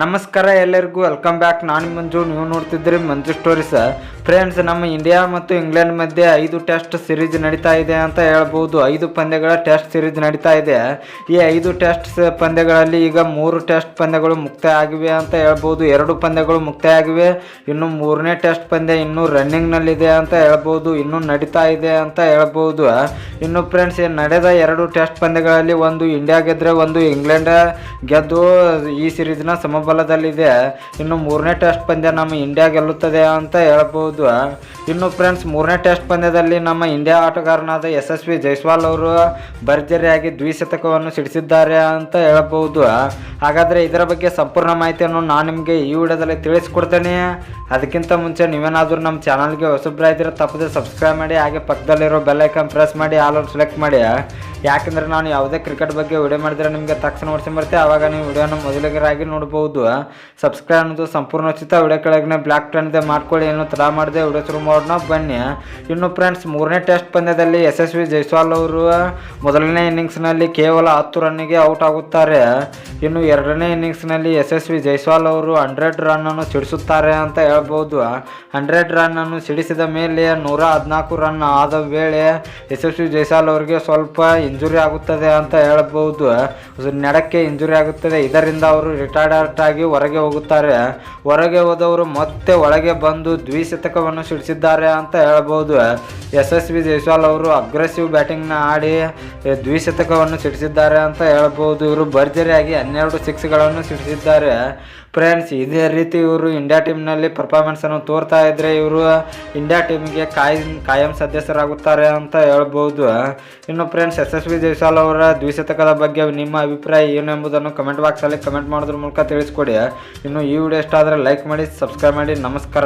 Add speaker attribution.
Speaker 1: ನಮಸ್ಕಾರ ಎಲ್ಲರಿಗೂ welcome back. ನಾನು ಮಂಜು, ನೀವು ನೋಡ್ತಿದ್ರಿ ಮಂಜು ಸ್ಟೋರೀಸ್. ಫ್ರೆಂಡ್ಸ್, ನಮ್ಮ ಇಂಡಿಯಾ ಮತ್ತು ಇಂಗ್ಲೆಂಡ್ ಮಧ್ಯೆ 5 ಟೆಸ್ಟ್ ಸಿರೀಸ್ ನಡೀತಾ ಇದೆ ಅಂತ ಹೇಳ್ಬೋದು. 5 ಪಂದ್ಯಗಳ ಟೆಸ್ಟ್ ಸಿರೀಸ್ ನಡೀತಾ ಇದೆ. ಈ 5 ಟೆಸ್ಟ್ ಪಂದ್ಯಗಳಲ್ಲಿ ಈಗ 3 ಟೆಸ್ಟ್ ಪಂದ್ಯಗಳು ಮುಕ್ತಾಯ ಆಗಿವೆ ಅಂತ ಹೇಳ್ಬೋದು. 2 ಪಂದ್ಯಗಳು ಮುಕ್ತಾಯ ಆಗಿವೆ. ಇನ್ನು 3ನೇ ಟೆಸ್ಟ್ ಪಂದ್ಯ ಇನ್ನೂ ರನ್ನಿಂಗ್ನಲ್ಲಿದೆ ಅಂತ ಹೇಳ್ಬೋದು. ಇನ್ನೂ ನಡೀತಾ ಇದೆ ಅಂತ ಹೇಳ್ಬೋದು. ಇನ್ನು ಫ್ರೆಂಡ್ಸ್, ನಡೆದ 2 ಟೆಸ್ಟ್ ಪಂದ್ಯಗಳಲ್ಲಿ ಒಂದು ಇಂಡಿಯಾ ಗೆದ್ದರೆ ಒಂದು ಇಂಗ್ಲೆಂಡ್ ಗೆದ್ದು ಈ ಸಿರೀಸ್ನ ಸಮಬಲದಲ್ಲಿದೆ. ಇನ್ನು 3ನೇ ಟೆಸ್ಟ್ ಪಂದ್ಯ ನಮ್ಮ ಇಂಡಿಯಾ ಗೆಲ್ಲುತ್ತದೆ ಅಂತ ಹೇಳ್ಬೋದು. ಇನ್ನು ಫ್ರೆಂಡ್ಸ್, 3ನೇ ಟೆಸ್ಟ್ ಪಂದ್ಯದಲ್ಲಿ ನಮ್ಮ ಇಂಡಿಯಾ ಆಟಗಾರನಾದ ಯಶಸ್ವಿ ಜೈಸ್ವಾಲ್ ಅವರು ಭರ್ಜರಿಯಾಗಿ ದ್ವಿಶತಕವನ್ನು ಸಿಡಿಸಿದ್ದಾರೆ ಅಂತ ಹೇಳ್ಬೋದು. ಹಾಗಾದರೆ ಇದರ ಬಗ್ಗೆ ಸಂಪೂರ್ಣ ಮಾಹಿತಿಯನ್ನು ನಾನು ನಿಮಗೆ ಈ ವಿಡಿಯೋದಲ್ಲಿ ತಿಳಿಸ್ಕೊಡ್ತೇನೆ. ಅದಕ್ಕಿಂತ ಮುಂಚೆ ನೀವೇನಾದರೂ ನಮ್ಮ ಚಾನಲ್ಗೆ ಹೊಸಬ್ರಾಗಿದ್ದರೆ ತಪ್ಪದೆ ಸಬ್ಸ್ಕ್ರೈಬ್ ಮಾಡಿ, ಹಾಗೆ ಪಕ್ಕದಲ್ಲಿರೋ ಬೆಲ್ ಐಕಾನ್ ಪ್ರೆಸ್ ಮಾಡಿ ಆಲ್ ಸೆಲೆಕ್ಟ್ ಮಾಡಿ. ಯಾಕೆಂದರೆ ನಾನು ಯಾವುದೇ ಕ್ರಿಕೆಟ್ ಬಗ್ಗೆ ವಿಡಿಯೋ ಮಾಡಿದರೆ ನಿಮಗೆ ತಕ್ಷಣ ಬರುತ್ತೆ. ಆವಾಗ ನೀವು ವಿಡಿಯೋನ ಮೊದಲಿಗರಾಗಿ ನೋಡ್ಬೋದು. ಸಬ್ಸ್ಕ್ರೈಬ್ ಅನ್ನೋದು ಸಂಪೂರ್ಣ ಉಚಿತ. ವಿಡಿಯೋ ಕೆಳಗೆ ಬ್ಲಾಕ್ ಟನ್ ಇದೆ, ಮಾಡ್ಕೊಳ್ಳಿ. ಏನು ತಡ ಮಾಡಿದೆ ವಿಡಿಯೋ ಶುರು ಮಾಡೋಣ ಬನ್ನಿ. ಇನ್ನು ಫ್ರೆಂಡ್ಸ್, 3ನೇ ಟೆಸ್ಟ್ ಪಂದ್ಯದಲ್ಲಿ ಯಶಸ್ವಿ ಜೈಸ್ವಾಲ್ ಅವರು ಮೊದಲನೇ ಇನ್ನಿಂಗ್ಸ್ನಲ್ಲಿ ಕೇವಲ 10 ರನ್ನಿಗೆ ಔಟ್ ಆಗುತ್ತಾರೆ. ಇನ್ನು 2ನೇ ಇನ್ನಿಂಗ್ಸ್ನಲ್ಲಿ ಯಶಸ್ವಿ ಜೈಸ್ವಾಲ್ ಅವರು 100 ರನ್ನನ್ನು ಸಿಡಿಸುತ್ತಾರೆ ಅಂತ ಹೇಳ್ಬೋದು. 100 ರನ್ನನ್ನು ಸಿಡಿಸಿದ ಮೇಲೆ 114 ರನ್ ಆದ ವೇಳೆ ಯಶಸ್ವಿ ಜೈಸ್ವಾಲ್ ಅವರಿಗೆ ಸ್ವಲ್ಪ ಇಂಜುರಿ ಆಗುತ್ತದೆ ಅಂತ ಹೇಳ್ಬೋದು. ನೆಡಕ್ಕೆ ಇಂಜುರಿ ಆಗುತ್ತದೆ. ಇದರಿಂದ ಅವರು ರಿಟೈರ್ಡ್ ಆಗಿ ಹೊರಗೆ ಹೋಗುತ್ತಾರೆ. ಹೊರಗೆ ಹೋದವರು ಮತ್ತೆ ಒಳಗೆ ಬಂದು ದ್ವಿಶತಕವನ್ನು ಸಿಡಿಸಿದ್ದಾರೆ ಅಂತ ಹೇಳ್ಬೋದು. ಯಶಸ್ವಿ ಜೈಸ್ವಾಲ್ ಅವರು ಅಗ್ರೆಸಿವ್ ಬ್ಯಾಟಿಂಗ್ನ ಆಡಿ ದ್ವಿಶತಕವನ್ನು ಸಿಡಿಸಿದ್ದಾರೆ ಅಂತ ಹೇಳ್ಬೋದು. ಇವರು ಭರ್ಜರಿಯಾಗಿ 12 ಸಿಕ್ಸ್ಗಳನ್ನು ಸಿಡಿಸಿದ್ದಾರೆ. ಫ್ರೆಂಡ್ಸ್, ಇದೇ ರೀತಿ ಇವರು ಇಂಡಿಯಾ ಟೀಮ್ನಲ್ಲಿ ಪರ್ಫಾರ್ಮೆನ್ಸನ್ನು ತೋರ್ತಾ ಇದ್ದರೆ ಇವರು ಇಂಡಿಯಾ ಟೀಮ್ಗೆ ಕಾಯಂ ಸದಸ್ಯರಾಗುತ್ತಾರೆ ಅಂತ ಹೇಳ್ಬೋದು. ಇನ್ನು ಫ್ರೆಂಡ್ಸ್, ಯಶಸ್ವಿ ಜೈಸ್ವಾಲ್ ಅವರ ದ್ವಿಶತಕದ ಬಗ್ಗೆ ನಿಮ್ಮ ಅಭಿಪ್ರಾಯ ಏನು ಎಂಬುದನ್ನು ಕಮೆಂಟ್ ಬಾಕ್ಸಲ್ಲಿ ಕಮೆಂಟ್ ಮಾಡೋದ್ರ ಮೂಲಕ ತಿಳಿಸ್ಕೊಡಿ. ಇನ್ನು ಈ ವಿಡಿಯೋ ಇಷ್ಟ ಆದರೆ ಲೈಕ್ ಮಾಡಿ, ಸಬ್ಸ್ಕ್ರೈಬ್ ಮಾಡಿ. ನಮಸ್ಕಾರ.